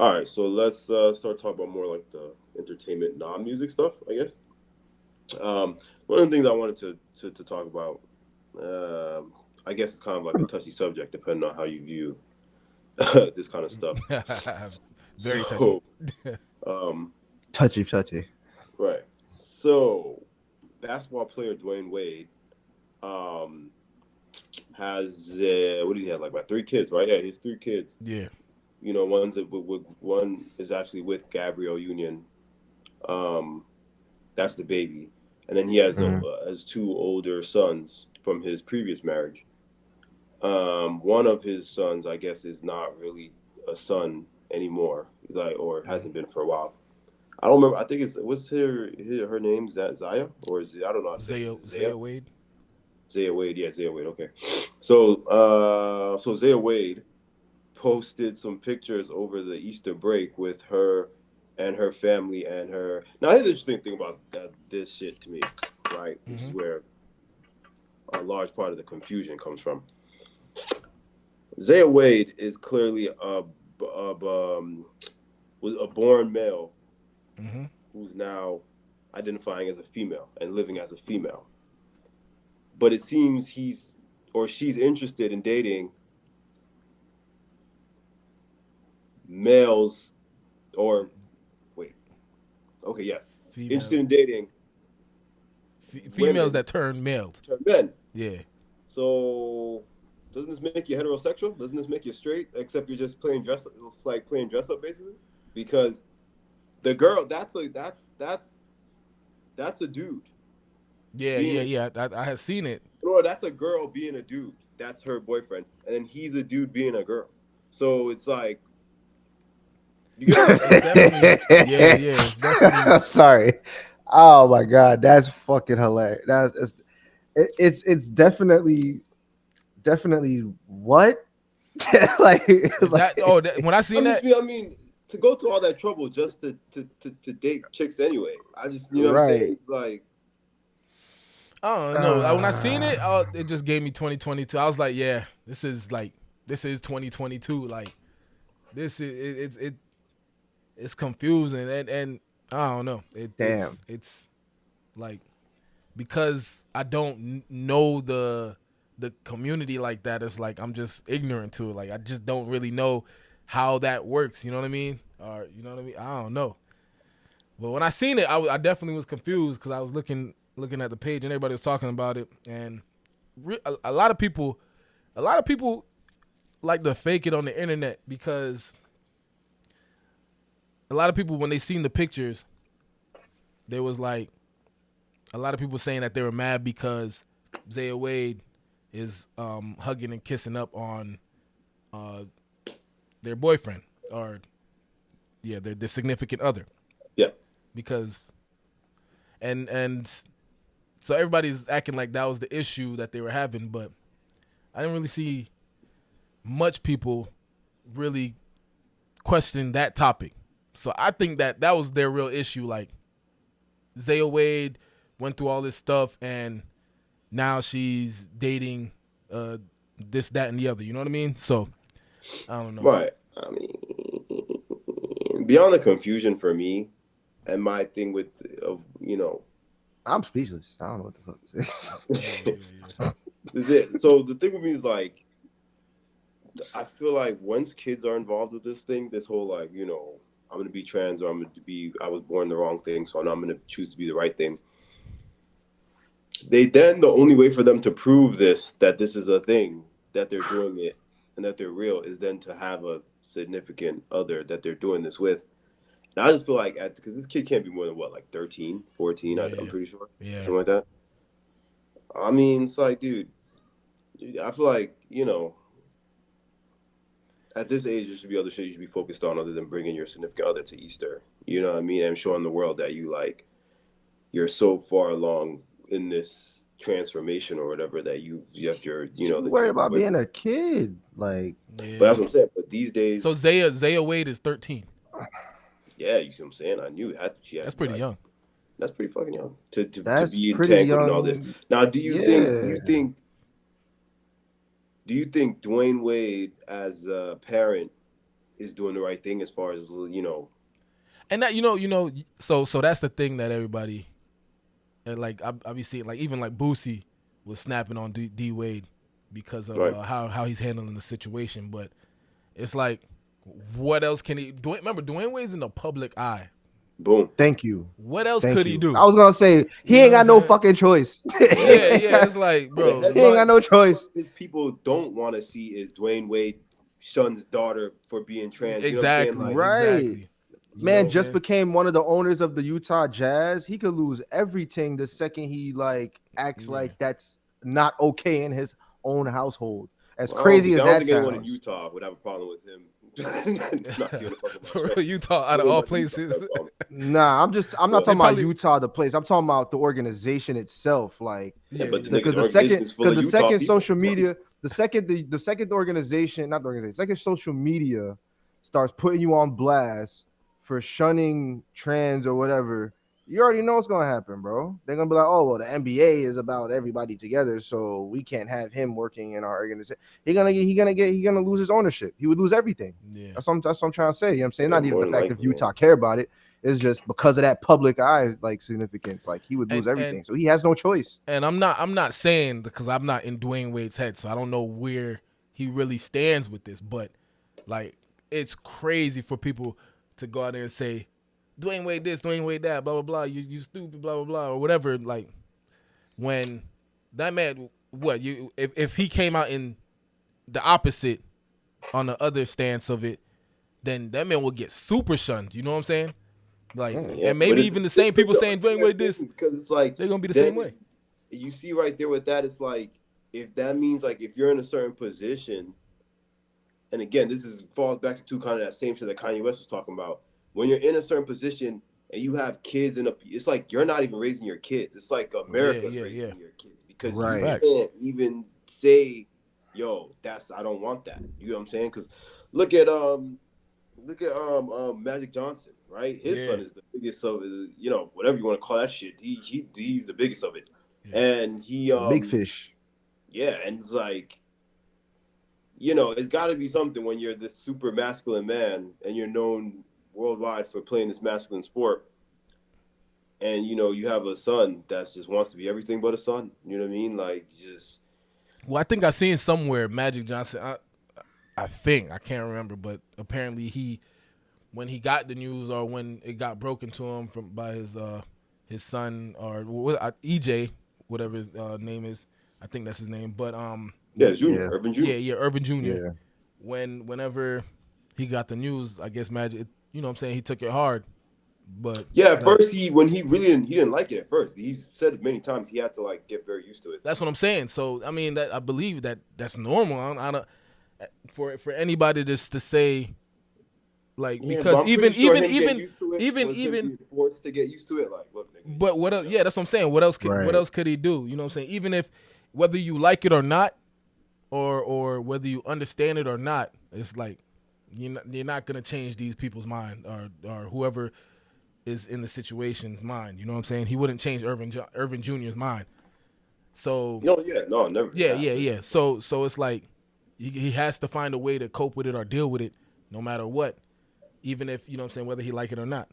All right, so let's start talking about more like the entertainment, non-music stuff, I guess. One of the things I wanted to talk about, I guess it's kind of like a touchy subject, depending on how you view this kind of stuff. Very touchy. So, um, Touchy, touchy. right. So, basketball player Dwayne Wade um, has what do he have? Like about three kids, right? Yeah, he has three kids. Yeah. You know, one is actually with Gabrielle Union. Um, that's the baby, and then he Mm. has two older sons from his previous marriage. One of his sons, I guess, is not really a son anymore, like or hasn't been for a while. I don't remember. I think it's what's her name? Is that Zaya or is it, I don't know how to say it. Is Zaya it Zaya? Zaya Wade. Zaya Wade, yeah, Zaya Wade. Okay, so Zaya Wade posted some pictures over the Easter break with her and her family and her. Now, here's the interesting thing about this shit to me, right? Which is Mm-hmm. where a large part of the confusion comes from. Zaya Wade is clearly was a born male Mm-hmm. who's now identifying as a female and living as a female. But it seems he's or she's interested in dating males or wait, okay, yes, Female interested in dating females women that turn male. to men. Yeah. So doesn't this make you heterosexual? Doesn't this make you straight? Except you're just playing dress up basically. Because the girl, that's a dude Yeah, being yeah, a yeah. I had seen it. or that's a girl being a dude. That's her boyfriend, and then he's a dude being a girl. So it's like, you get what I'm It's saying? definitely yeah, yeah. It's definitely Sorry. Oh my god, that's fucking hilarious. It's definitely what like that. like Oh, when I seen that, I mean, to go to all that trouble just to date chicks anyway. I just, you know what I'm saying? right. It's like, I don't know. When I seen it, it just gave me 2022. I was like, yeah, this is 2022. Like this is it's confusing and I don't know. Damn. It's like because I don't know the community like that. It's like I'm just ignorant to it. Like I just don't really know how that works. You know what I mean? Or you know what I mean? I don't know. But when I seen it, I definitely was confused because I was looking at the page and everybody was talking about it, and a lot of people, a lot of people like to fake it on the internet because a lot of people when they seen the pictures, there was like a lot of people saying that they were mad because Zaya Wade is hugging and kissing up on uh, their boyfriend or yeah their significant other yeah, because and so everybody's acting like that was the issue that they were having, but I didn't really see much people really questioning that topic. So I think that that was their real issue. Like Zaya Wade went through all this stuff, and now she's dating uh, this, that, and the other. You know what I mean? So I don't know. right. I mean, beyond the confusion for me, and my thing with, you know, I'm speechless. I don't know what the fuck to say. Yeah, yeah, is it. So the thing with me is like, I feel like once kids are involved with this thing, this whole like, you know, I'm gonna be trans or I was born the wrong thing, so now I'm gonna choose to be the right thing. They then the only way for them to prove this that this is a thing that they're doing it and that they're real is then to have a significant other that they're doing this with. And I just feel like because this kid can't be more than what, like 13, 14, yeah, I'm yeah, pretty sure, yeah. something like that. I mean, it's like, dude, I feel like, you know, at this age, there should be other shit you should be focused on other than bringing your significant other to Easter. You know what I mean? And showing the world that you're so far along in this transformation or whatever that you have your, you She know, worried your about being boyfriend. a kid. Like, But Yeah. that's what I'm saying. But these So days, Zaya Wade is 13. yeah, you see what I'm saying? I knew she had That's to be pretty like, young. that's pretty fucking young to that's be pretty entangled in all this. young. Now, Yeah. do you think Dwayne Wade as a parent is doing the right thing as far as And that so that's the thing that everybody and like I be seeing like even like Boosie was snapping on D Wade because of right. how he's handling the situation, but it's like what else can he? Remember, Dwayne Wade's in the public eye. Boom. Thank you. What else Thank could he you. do? I was gonna say he You know ain't what I'm got no saying? fucking choice. Yeah, Yeah, yeah. It's like, the bro, He ain't headline got no what choice. his people don't want to see is Dwayne Wade shun's daughter for being trans. You know what I'm saying? exactly, Like, Right. exactly. You know Man what I'm just saying? became one of the owners of the Utah Jazz. He could lose everything the second he like acts Yeah. like that's not okay in his own household. As crazy I as don't that think anyone in sounds. Utah would have a problem with him not giving a fuck about For real, Sean. Utah out No of one all much in Utah would have places, a problem. Nah, I'm not But they talking about probably Utah, the place. I'm talking about the organization itself. Like yeah, yeah, but the yeah. nigga, because the organization is full because of the Utah second people. social media, the second organization, not the organization, second social media starts putting you on blast for shunning trans or whatever, you already know what's gonna happen, bro. They're gonna be like, oh well, the NBA is about everybody together, so we can't have him working in our organization. He gonna lose his ownership. He would lose everything. Yeah. That's what I'm trying to say. You know what I'm saying? Yeah, Not even more the than fact if likely, man. Utah care about it. It's just because of that public eye like significance. Like he would lose And everything. So he has no choice. and I'm not saying because I'm not in Dwayne Wade's head, so I don't know where he really stands with this. But like, it's crazy for people to go out there and say, Dwayne Wade this, Dwayne Wade that, blah blah blah. You stupid, blah blah blah, or whatever. Like when that man, what you if he came out in the opposite on the other stance of it, then that man will get super shunned. You know what I'm saying? Like, Yeah, and but maybe even the same it's such people an saying Dwayne unfair Wade this, thing because it's like they're gonna be the same then way. you see right there with that, it's like if that means like if you're in a certain position, and again, this is falls back to kind of that same shit that Kanye West was talking about. When you're in a certain position and you have kids it's like you're not even raising your kids. It's like Yeah, America's yeah, yeah. raising your kids because It's you Right. facts. can't even say, "Yo, that's I don't want that." You know what I'm saying? Because look at Magic Johnson, right? His Yeah, son is the biggest of whatever you want to call that shit. He's the biggest of it, yeah. and he The big fish. yeah, and it's like it's got to be something when you're this super masculine man and you're known worldwide for playing this masculine sport, and you have a son that just wants to be everything but a son. You know what I mean? Like just Well, I think I seen somewhere Magic Johnson. I think I can't remember, but apparently he, when he got the news or when it got broken to him from by his son or EJ, whatever his name is. I think that's his name. But yeah, Junior, Yeah. Urban yeah, Junior. yeah, Urban Jr. Yeah. Whenever he got the news, I guess Magic, you know what I'm saying, he took it hard. But Yeah, at like first when he really didn't like it at first. He's said it many times. He had to like get very used to it. that's what I'm saying. So I mean that I believe that's normal. I don't for anybody just to say like Yeah, but because I'm pretty even sure even him getting even used to it even was him even being forced to get used to it. Like, look, nigga, but what else, yeah, that's what I'm saying. What Right. else could he do? You know what I'm saying? Even if whether you like it or not, or whether you understand it or not, it's like you're not gonna change these people's mind or whoever is in the situation's mind. You know what I'm saying? He wouldn't change Irvin Jr.'s mind. So no, yeah, no, never. yeah, Yeah, yeah, yeah. So it's like he has to find a way to cope with it or deal with it, no matter what, even if you know what I'm saying whether he like it or not.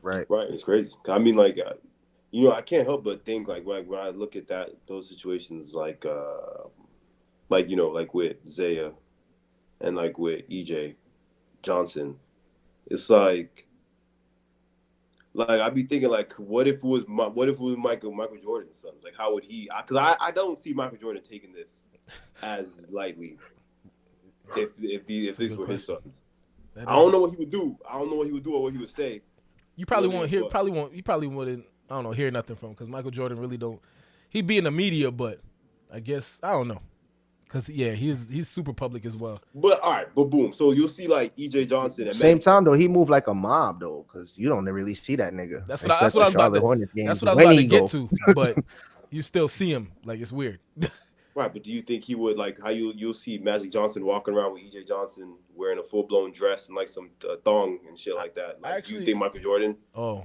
Right. right. It's crazy. I mean, like, I can't help but think like when I look at those situations, like like with Zaya and like with EJ Johnson, it's like I'd be thinking like, what if it was Michael Jordan's son? Like, how would he? Because I don't see Michael Jordan taking this as lightly if It's a these good were his question. sons. That I is. don't know what he would do. I don't know what he would do or what he would say. You You know probably what I won't mean? hear. But Probably won't. You probably wouldn't. I don't know. Hear nothing from him because Michael Jordan really don't. He'd be in the media, but I guess I don't know. Cause yeah, he's super public as well. all right, but boom. So you'll see like EJ Johnson and Same Magic time Johnson. though, he moved like a mob though, because you don't really see that nigga That's except what the I was about Charlotte to. Hornets That's games what I was when about to he get go. to. But you still see him. Like it's weird. Right, but do you think he would like how you'll see Magic Johnson walking around with EJ Johnson wearing a full blown dress and like some thong and shit like that? I Like, do you actually. think Michael Jordan? Oh,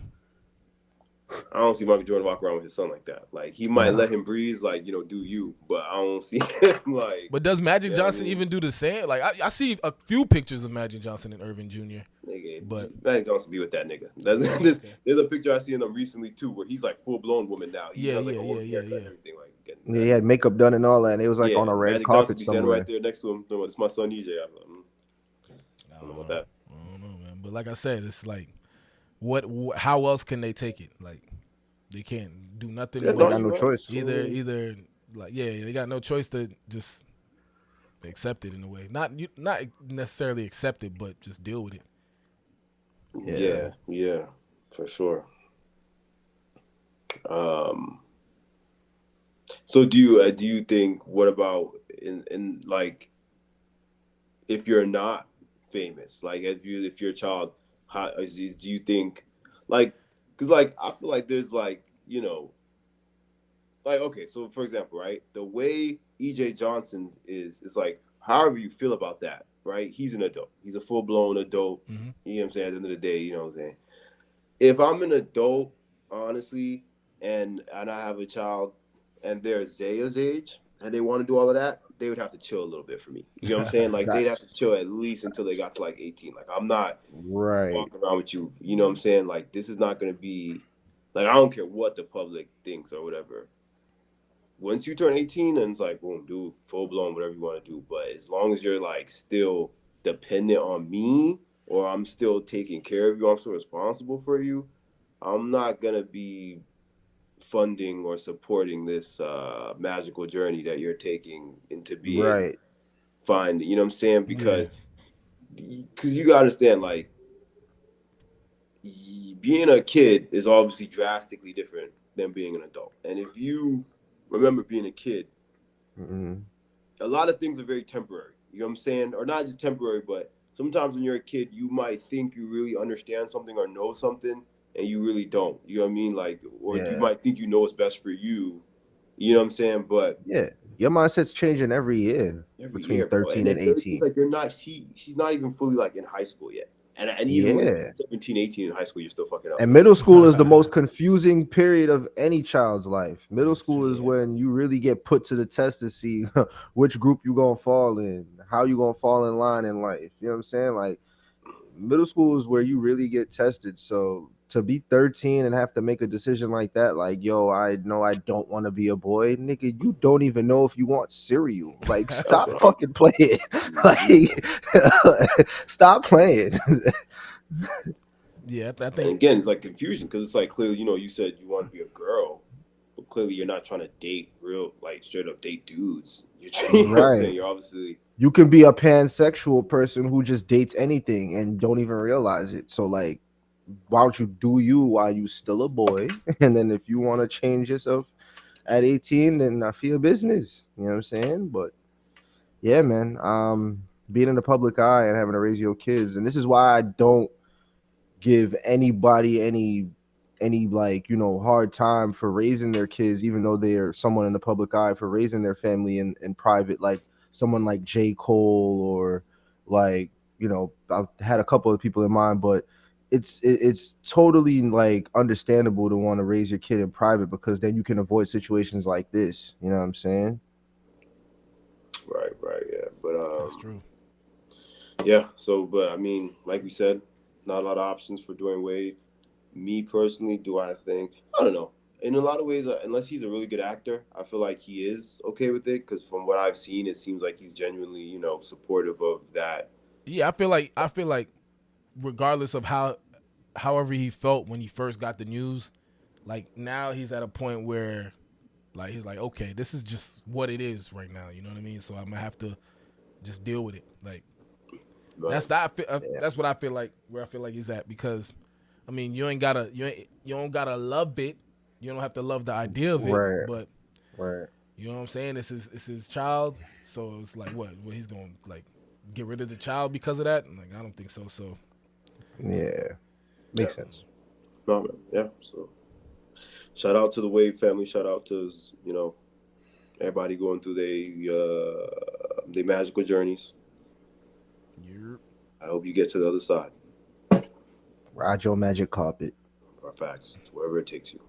I don't see Michael Jordan walk around with his son like that. Like he might Nah. let him breathe, like do you, but I don't see him like, But does Magic you know what I Johnson mean? even do the same? Like I see a few pictures of Magic Johnson and Irvin Jr. Nigga, But Magic Johnson be with that nigga. oh, okay. There's a picture I seen of him recently too, where he's like full blown woman now. He even Yeah, has like yeah, a yeah, woman yeah, haircut yeah. and everything. Like getting Yeah, he that. had makeup done and all that, and it was like on Yeah, a red Magic Johnson carpet be standing right somewhere. there next to him. It's my son EJ. I I don't know don't about know. that. I don't know, man. But like I said, it's like how else can they take it? Like they can't do Yeah, nothing They with no, got it. you're no right. choice. Either like yeah, they got no choice to just accept it in a way. Not necessarily accept it, but just deal with it. Yeah. Yeah, for sure. Um, so do you think what about in like if you're not famous, like if you're a child, do you think like because like I feel like there's like like okay, so for example, right, the way EJ Johnson is like however you feel about that, right? He's an adult. He's a full blown adult. Mm-hmm. You know what I'm saying? At the end of the day, you know what I'm saying? If I'm an adult, honestly, and I have a child, and they're Zaya's age, and they want to do all of that, they would have to chill a little bit for me. You know what I'm saying? Like they'd have to Facts. chill at least until they got to like 18. Like I'm not Right. walking around with you. You know what I'm saying? Like this is not gonna be like I don't care what the public thinks or whatever. Once you turn 18, and it's like boom, do full blown whatever you want to do. But as long as you're like still dependent on me, or I'm still taking care of you, I'm still responsible for you. I'm not gonna be funding or supporting this magical journey that you're taking into being Right. fine. You know what I'm saying? Yeah. Because you gotta understand, like being a kid is obviously drastically different than being an adult. And if you remember being a kid, Mm-mm. a lot of things are very temporary. You know what I'm saying? Or not just temporary, but sometimes when you're a kid, you might think you really understand something or know something, and you really don't. You know what I mean? Like, or you Yeah. might think you know what's best for you. You know what I'm saying? But Yeah. Your mindset's changing every year every between year, bro. And 13 and at 13, it's 18. like you're not. She's not even fully like in high school yet. And even when you're Yeah. 17, 18 in high school, you're still fucking up. And middle school is the most confusing period of any child's life. Middle That's school true. is Yeah, when you really get put to the test to see which group you gonna fall in, how you gonna fall in line in life. You know what I'm saying? Like middle school is where you really get tested. So to be 13 and have to make a decision like that, like, yo, I know I don't want to be a boy, nigga, you don't even know if you want cereal. Like, that's stop what I'm. fucking playing. Mhm. Like, stop playing. Yeah, I And think. again, it's like confusion because it's like clearly, you said you want to be a girl, but clearly you're not trying to date real, like straight up date dudes. You know what I'm Right. saying? You're obviously You can be a pansexual person who just dates anything and don't even realize it. So, like, why don't you do you while you still a boy? And then if you want to change yourself at 18, then I feel business. You know what I'm saying? But yeah, man. Being in the public eye and having to raise your kids, and this is why I don't give anybody any like hard time for raising their kids, even though they're someone in the public eye, for raising their family in private, like someone like J. Cole, or like I've had a couple of people in mind, but it's totally like understandable to want to raise your kid in private, because then you can avoid situations like this. You know what I'm saying? right, yeah. But That's true. yeah. So, but I mean, like we said, not a lot of options for Dwayne Wade. Me personally, do I think? I don't know. In a lot of ways, unless he's a really good actor, I feel like he is okay with it. Because from what I've seen, it seems like he's genuinely, supportive of that. Yeah, I feel like regardless of however he felt when he first got the news, like now he's at a point where like he's like, okay, this is just what it is right now. You know what I mean? So I'm gonna have to just deal with it. Like Right, Yeah. that's what I feel like, where I feel like he's at, because I mean you don't gotta love it. You don't have to love the idea of it, Right. but Right. you know what I'm saying? It's his child, so it's like what he's gonna like get rid of the child because of that? Like I don't think so. So Yeah. yeah, Makes sense. no, man, yeah. So shout out to the Wade family. Shout out to everybody going through their magical journeys. you're I hope you get to the other side. Ride your magic carpet. All are facts, wherever it takes you.